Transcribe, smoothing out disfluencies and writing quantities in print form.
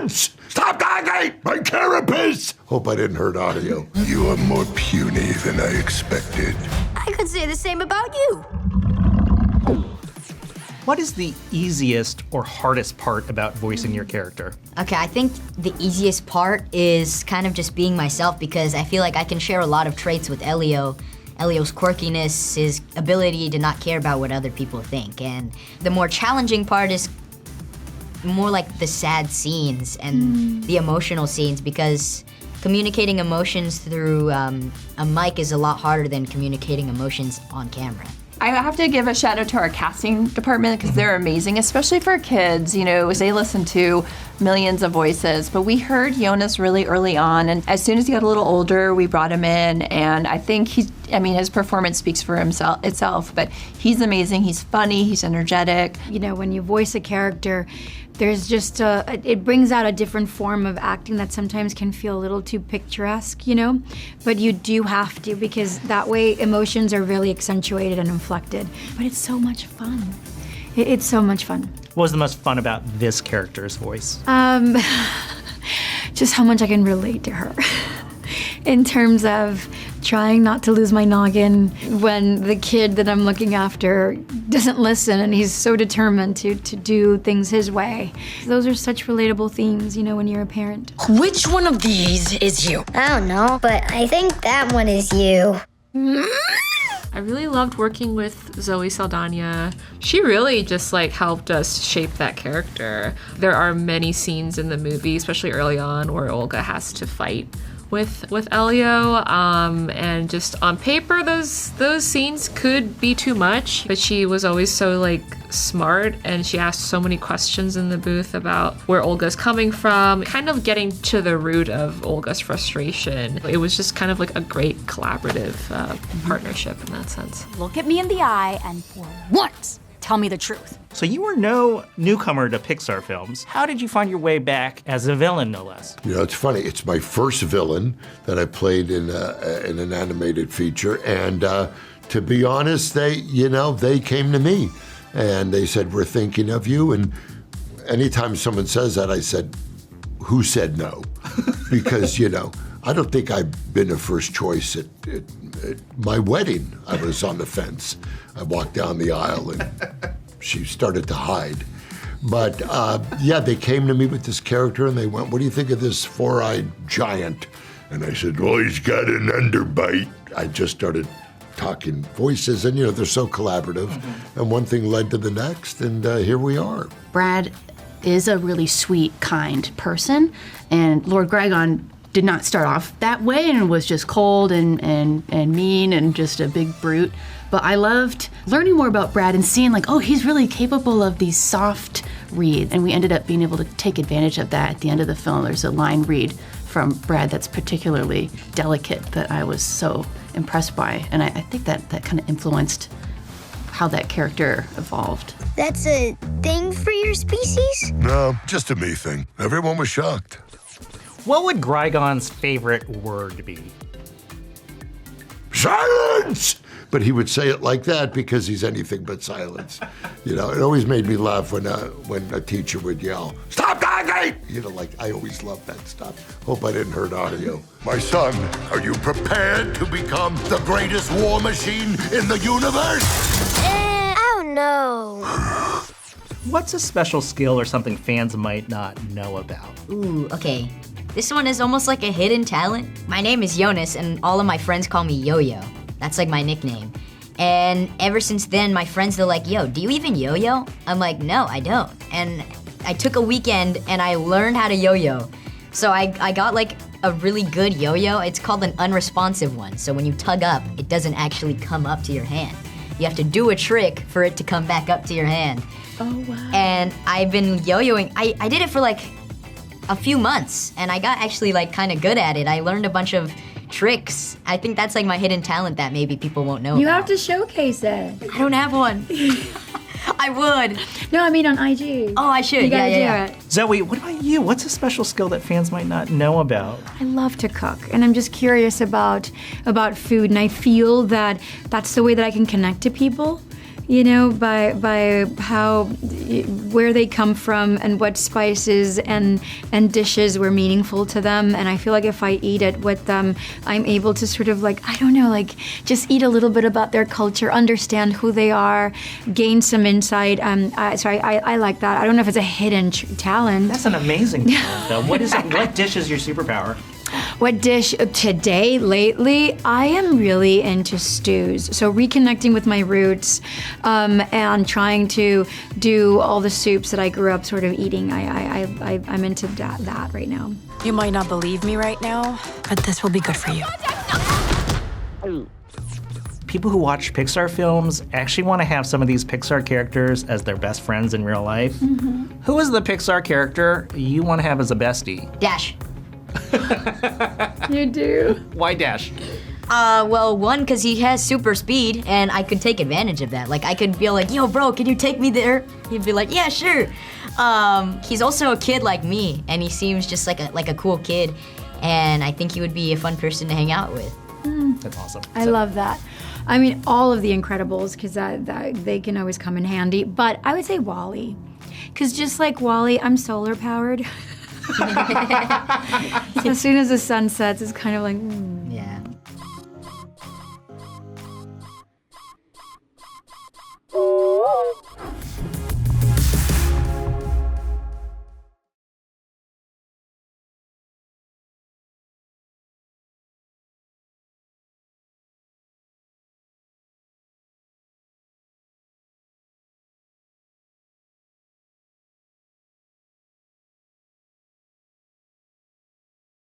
Silence! Stop talking! My carapace! Hope I didn't hurt audio. You are more puny than I expected. I could say the same about you. What is the easiest or hardest part about voicing your character? Okay, I think the easiest part is kind of just being myself because I feel like I can share a lot of traits with Elio. Elio's quirkiness, his ability to not care about what other people think. And the more challenging part is more like the sad scenes and the emotional scenes because communicating emotions through a mic is a lot harder than communicating emotions on camera. I have to give a shout out to our casting department because they're amazing, especially for kids, you know, as they listen to millions of voices. But we heard Yonas really early on, and as soon as he got a little older, we brought him in, and I think his performance speaks for itself, but he's amazing, he's funny, he's energetic. You know, when you voice a character, there's just it brings out a different form of acting that sometimes can feel a little too picturesque, you know? But you do have to because that way emotions are really accentuated and inflected. But it's so much fun. It's so much fun. What was the most fun about this character's voice? Just how much I can relate to her. In terms of trying not to lose my noggin when the kid that I'm looking after doesn't listen and he's so determined to do things his way. Those are such relatable themes, you know, when you're a parent. Which one of these is you? I don't know, but I think that one is you. I really loved working with Zoe Saldaña. She really just helped us shape that character. There are many scenes in the movie, especially early on, where Olga has to fight with Elio, and just on paper those scenes could be too much, but she was always so smart, and she asked so many questions in the booth about where Olga's coming from, kind of getting to the root of Olga's frustration. It was just kind of a great collaborative partnership in that sense. Look at me in the eye and for once tell me the truth. So you were no newcomer to Pixar films. How did you find your way back as a villain, no less? You know, it's funny. It's my first villain that I played in an animated feature, and to be honest, they came to me, and they said, "We're thinking of you." And anytime someone says that, I said, "Who said no?" Because I don't think I've been a first choice at my wedding. I was on the fence. I walked down the aisle and she started to hide. But they came to me with this character and they went, "What do you think of this four-eyed giant?" And I said, "Well, he's got an underbite." I just started talking voices and they're so collaborative. And one thing led to the next and here we are. Brad is a really sweet, kind person, and Lord Grigon did not start off that way and was just cold and mean and just a big brute. But I loved learning more about Brad and seeing he's really capable of these soft reads. And we ended up being able to take advantage of that at the end of the film. There's a line read from Brad that's particularly delicate that I was so impressed by. And I think that kind of influenced how that character evolved. That's a thing for your species? No, just a me thing. Everyone was shocked. What would Grigon's favorite word be? Silence! But he would say it like that because he's anything but silence. It always made me laugh when a teacher would yell, "Stop talking!" I always loved that stuff. Hope I didn't hurt audio. My son, are you prepared to become the greatest war machine in the universe? I don't know. What's a special skill or something fans might not know about? Ooh, okay. This one is almost like a hidden talent. My name is Yonas, and all of my friends call me Yo-Yo. That's my nickname. And ever since then, my friends, they're like, "Yo, do you even yo-yo?" I'm like, "No, I don't." And I took a weekend and I learned how to yo-yo. So I got a really good yo-yo. It's called an unresponsive one. So when you tug up, it doesn't actually come up to your hand. You have to do a trick for it to come back up to your hand. Oh, wow. And I've been yo-yoing. I did it for a few months, and I got actually kind of good at it. I learned a bunch of tricks. I think that's my hidden talent that maybe people won't know You about. have to showcase it. I don't have one. I would. No, I mean on IG. Oh, I should. You gotta Yeah. do it. Zoe, what about you? What's a special skill that fans might not know about? I love to cook, and I'm just curious about food, and I feel that that's the way that I can connect to people. you know, by how, where they come from and what spices and dishes were meaningful to them. And I feel like if I eat it with them, I'm able to sort of like, I don't know, like just eat a little bit about their culture, understand who they are, gain some insight. So I like that. I don't know if it's a hidden talent. That's an amazing talent, though. What is it? What dish is your superpower? What dish today, lately? I am really into stews. So reconnecting with my roots and trying to do all the soups that I grew up sort of eating. I'm into that right now. You might not believe me right now, but this will be good for you. People who watch Pixar films actually want to have some of these Pixar characters as their best friends in real life. Mm-hmm. Who is the Pixar character you want to have as a bestie? Dash. You do? Why Dash? Well, one, because he has super speed, and I could take advantage of that. Like, I could be like, yo, bro, can you take me there? He'd be like, yeah, sure. He's also a kid like me, and he seems just like a cool kid, and I think he would be a fun person to hang out with. That's awesome. I love that. I mean, all of the Incredibles, because they can always come in handy, but I would say WALL-E. Because just like WALL-E, I'm solar powered. So as soon as the sun sets, it's kind of like,